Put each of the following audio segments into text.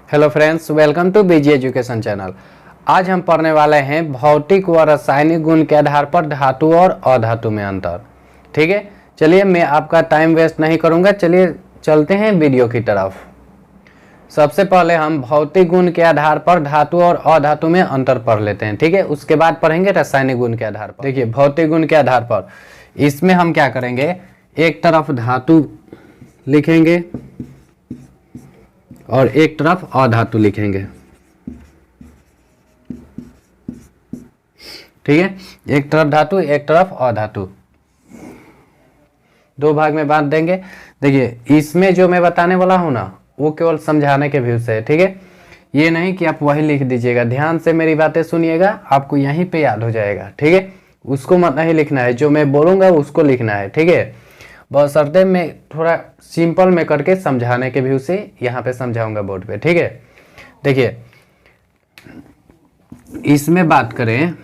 Hello friends, welcome to BG education channel. आज हम पढ़ने वाले हैं भौतिक व रासायनिक गुण के आधार पर धातु और अधातु में अंतर। ठीक है, चलिए मैं आपका टाइम वेस्ट नहीं करूंगा, चलिए चलते हैं वीडियो की तरफ। सबसे पहले हम भौतिक गुण के आधार पर धातु और अधातु में अंतर पढ़ लेते हैं। ठीक है, उसके बाद पढ़ेंगे रासायनिक गुण के आधार पर। देखिए, भौतिक गुण के आधार पर इसमें हम क्या करेंगे, एक तरफ धातु लिखेंगे और एक तरफ अधातु लिखेंगे। ठीक है, एक तरफ धातु एक तरफ अधातु, दो भाग में बांट देंगे। देखिए, इसमें जो मैं बताने वाला हूं ना, वो केवल समझाने के व्यू से है। ठीक है, ये नहीं कि आप वही लिख दीजिएगा, ध्यान से मेरी बातें सुनिएगा, आपको यहीं पे याद हो जाएगा। ठीक है, उसको मत नहीं लिखना है, जो मैं बोलूंगा उसको लिखना है। ठीक है, बशर्ते मैं थोड़ा सिंपल में करके समझाने के व्यू से यहाँ पे समझाऊंगा बोर्ड पे। ठीक है, देखिए इसमें बात करें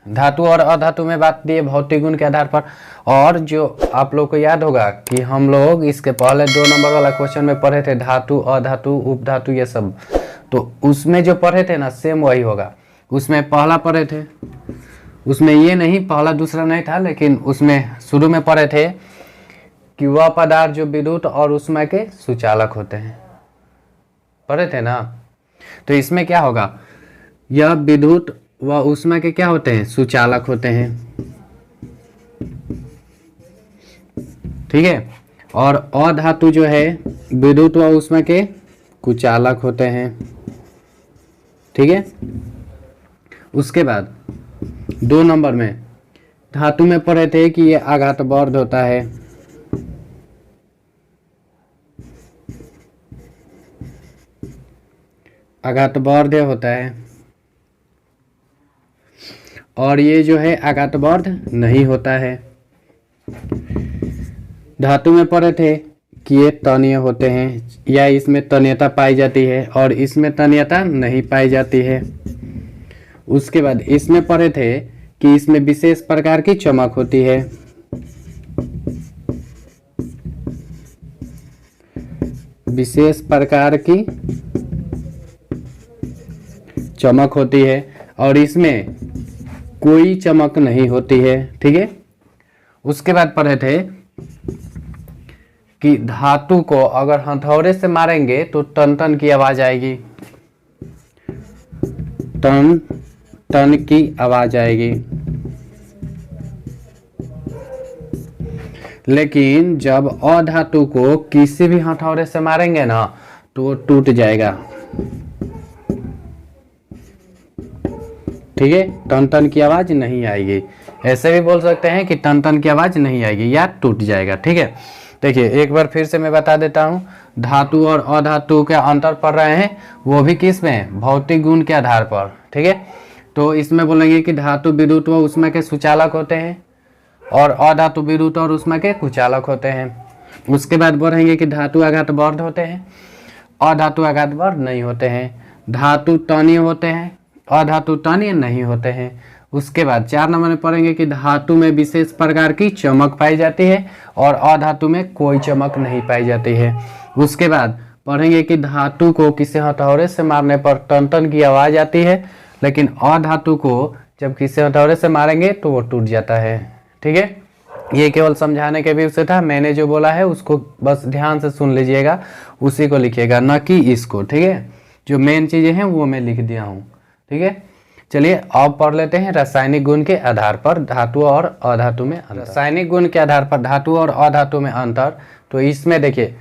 धातु और अधातु में बात दिए भौतिक गुण के आधार पर। और जो आप लोग को याद होगा कि हम लोग इसके पहले 2 नंबर वाला क्वेश्चन में पढ़े थे धातु अधातु उपधातु ये सब, तो उसमें जो पढ़े थे ना सेम वही होगा। उसमें पहला पढ़े थे, उसमें ये नहीं पहला दूसरा नहीं था, लेकिन उसमें शुरू में पढ़े थे कि वह पदार्थ जो विद्युत और उष्मा के सुचालक होते हैं, पढ़े थे ना। तो इसमें क्या होगा, यह विद्युत व उष्मा के क्या होते हैं, सुचालक होते हैं। ठीक है, और अधातु जो है विद्युत व उष्मा के कुचालक होते हैं। ठीक है, उसके बाद 2 नंबर में धातु में पढ़े थे कि ये आघातवर्ध होता है। आघातवर्ध होता है, और ये जो है आघातवर्ध नहीं होता है। धातु में पढ़े थे कि ये तनीय होते हैं, या इसमें तनीयता पाई जाती है और इसमें तनीयता नहीं पाई जाती है। उसके बाद इसमें पढ़े थे कि इसमें विशेष प्रकार की चमक होती है। विशेष प्रकार की चमक होती है और इसमें कोई चमक नहीं होती है। ठीक है, उसके बाद पढ़े थे कि धातु को अगर हथौड़े से मारेंगे तो टन टन की आवाज आएगी, टन टन की आवाज आएगी। लेकिन जब अधातु को किसी भी हथौड़े से मारेंगे ना तो वो टूट जाएगा। ठीक है, टन टन की आवाज नहीं आएगी। ऐसे भी बोल सकते हैं कि टन टन की आवाज नहीं आएगी या टूट जाएगा। ठीक है, देखिए एक बार फिर से मैं बता देता हूं, धातु और अधातु के अंतर पढ़ रहे हैं, वो भी किस में, भौतिक गुण के आधार पर। ठीक है, तो इसमें बोलेंगे कि धातु विद्युत व उष्मा के सुचालक होते हैं और अधातु विद्युत और उष्मा के कुचालक होते हैं। उसके बाद बोलेंगे कि धातु आघातवर्ध होते हैं, अधातु आघातवर्ध नहीं होते हैं। धातु तनीय होते हैं, अधातु तनीय नहीं होते हैं। उसके बाद 4 नंबर में पढ़ेंगे कि धातु में विशेष प्रकार की चमक पाई जाती है और अधातु में कोई चमक नहीं पाई जाती है। उसके बाद पढ़ेंगे कि धातु को किसी हथौड़े से मारने पर टन टन की आवाज आती है, लेकिन अधातु को जब किसी हथौड़े से मारेंगे तो वो टूट जाता है। ठीक है, ये केवल समझाने के व्यू से था, मैंने जो बोला है उसको बस ध्यान से सुन लीजिएगा, उसी को लिखिएगा, न कि इसको। ठीक है, जो मेन चीजें हैं वो मैं लिख दिया हूँ। ठीक है, चलिए अब पढ़ लेते हैं रासायनिक गुण के आधार पर धातु और अधातु में अंतर। रासायनिक गुण के आधार पर धातु और अधातु में अंतर, तो इसमें देखिए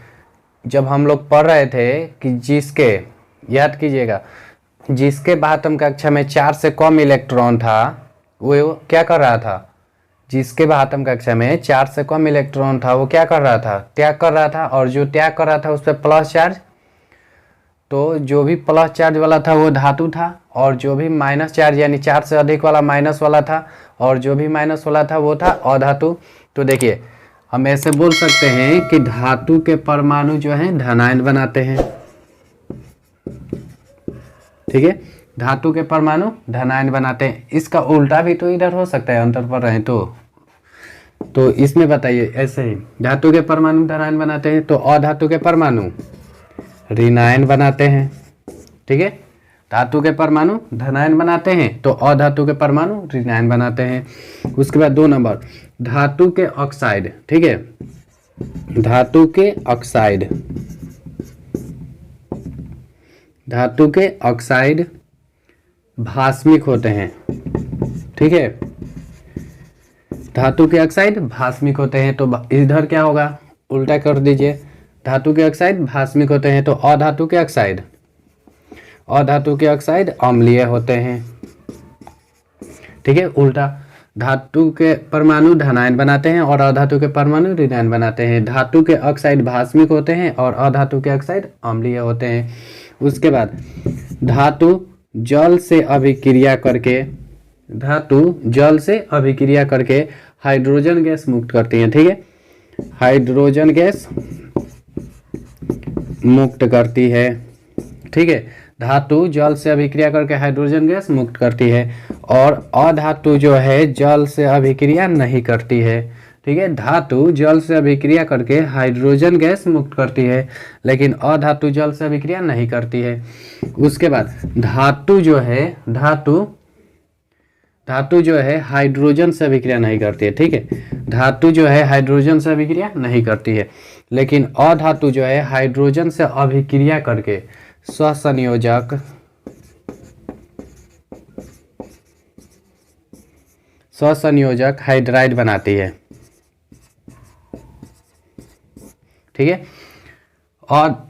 जब हम लोग पढ़ रहे थे कि जिसके, याद कीजिएगा, जिसके बाह्यतम कक्षा में 4 से कम इलेक्ट्रॉन था वो क्या कर रहा था, जिसके बाह्यतम कक्षा में 4 से कम इलेक्ट्रॉन था वो क्या कर रहा था, त्याग कर रहा था। और जो त्याग कर रहा था उस पर प्लस चार्ज, तो जो भी प्लस चार्ज वाला था वो धातु था, और जो भी माइनस चार्ज यानी 4 से अधिक वाला माइनस वाला था, और जो भी माइनस वाला था वो था अधातु। तो देखिए हम ऐसे बोल सकते हैं कि धातु के परमाणु जो हैं धनायन बनाते हैं। ठीक है, धातु के परमाणु धनायन बनाते हैं। इसका उल्टा भी तो इधर हो सकता है, अंतर पढ़ रहे हैं तो इसमें बताइए ऐसे ही धातु के परमाणु धनायन बनाते हैं, तो अधातु के परमाणु ऋणायन बनाते हैं। ठीक है, धातु के परमाणु धनायन बनाते हैं तो अधातु के परमाणु ऋणायन बनाते हैं। उसके बाद 2 नंबर धातु के ऑक्साइड। ठीक है, धातु के ऑक्साइड, धातु के ऑक्साइड भास्मिक होते हैं। ठीक है, धातु के ऑक्साइड भास्मिक होते हैं तो इधर क्या होगा, उल्टा कर दीजिए। धातु के ऑक्साइड भास्मिक होते हैं तो अधातु के ऑक्साइड, अधातु के ऑक्साइड अम्लीय होते हैं। ठीक है, उल्टा धातु के परमाणु धनायन बनाते हैं और अधातु के परमाणु ऋणायन बनाते हैं। धातु के ऑक्साइड भास्मिक होते हैं और अधातु के ऑक्साइड अम्लीय होते हैं। उसके बाद धातु जल से अभिक्रिया करके, धातु जल से अभिक्रिया करके हाइड्रोजन गैस मुक्त करती है। ठीक है, हाइड्रोजन गैस मुक्त करती है। ठीक है, धातु जल से अभिक्रिया करके हाइड्रोजन गैस मुक्त करती है और अधातु जो है जल से अभिक्रिया नहीं करती है। ठीक है, धातु जल से अभिक्रिया करके हाइड्रोजन गैस मुक्त करती है लेकिन अधातु जल से अभिक्रिया नहीं करती है। उसके बाद धातु जो है, धातु जो है हाइड्रोजन से अभिक्रिया नहीं करती है। ठीक है, धातु जो है हाइड्रोजन से अभिक्रिया नहीं करती है लेकिन अधातु जो है हाइड्रोजन से अभिक्रिया करके स्वसंयोजक, स्वसंयोजक हाइड्राइड बनाती है। ठीक है, और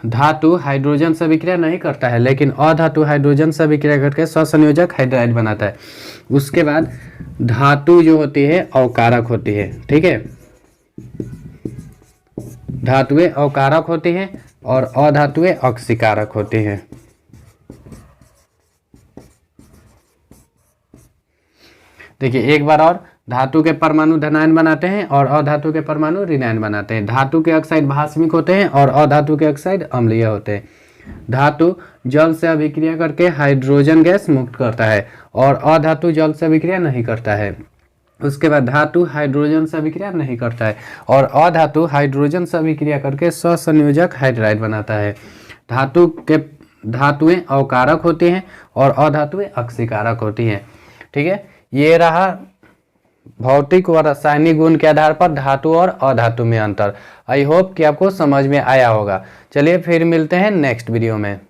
धातु हाइड्रोजन से अभिक्रिया नहीं करता है लेकिन अधातु हाइड्रोजन से अभिक्रिया करके स्वसंयोजक हाइड्राइड बनाता है। उसके बाद धातु जो होती है अवकारक होती है। ठीक है, धातुएं अवकारक होती हैं और अधातुएं अक्सीकारक होती हैं। देखिए एक बार और, धातु के परमाणु धनायन बनाते हैं और अधातु के परमाणु ऋणायन बनाते हैं। धातु के ऑक्साइड भास्मिक होते हैं और अधातु के ऑक्साइड अम्लीय होते हैं। धातु जल से अभिक्रिया करके हाइड्रोजन गैस मुक्त करता है और अधातु जल से अभिक्रिया नहीं करता है। उसके बाद धातु हाइड्रोजन से अभिक्रिया नहीं करता है और अधातु हाइड्रोजन से अभिक्रिया करके स्वसंयोजक हाइड्राइड बनाता है। धातुएं अवकारक होती हैं और अधातुएं अक्सीकारक होती हैं। ठीक है, ये रहा भौतिक व रासायनिक गुण के आधार पर धातु और अधातु में अंतर। आई होप कि आपको समझ में आया होगा। चलिए फिर मिलते हैं नेक्स्ट वीडियो में।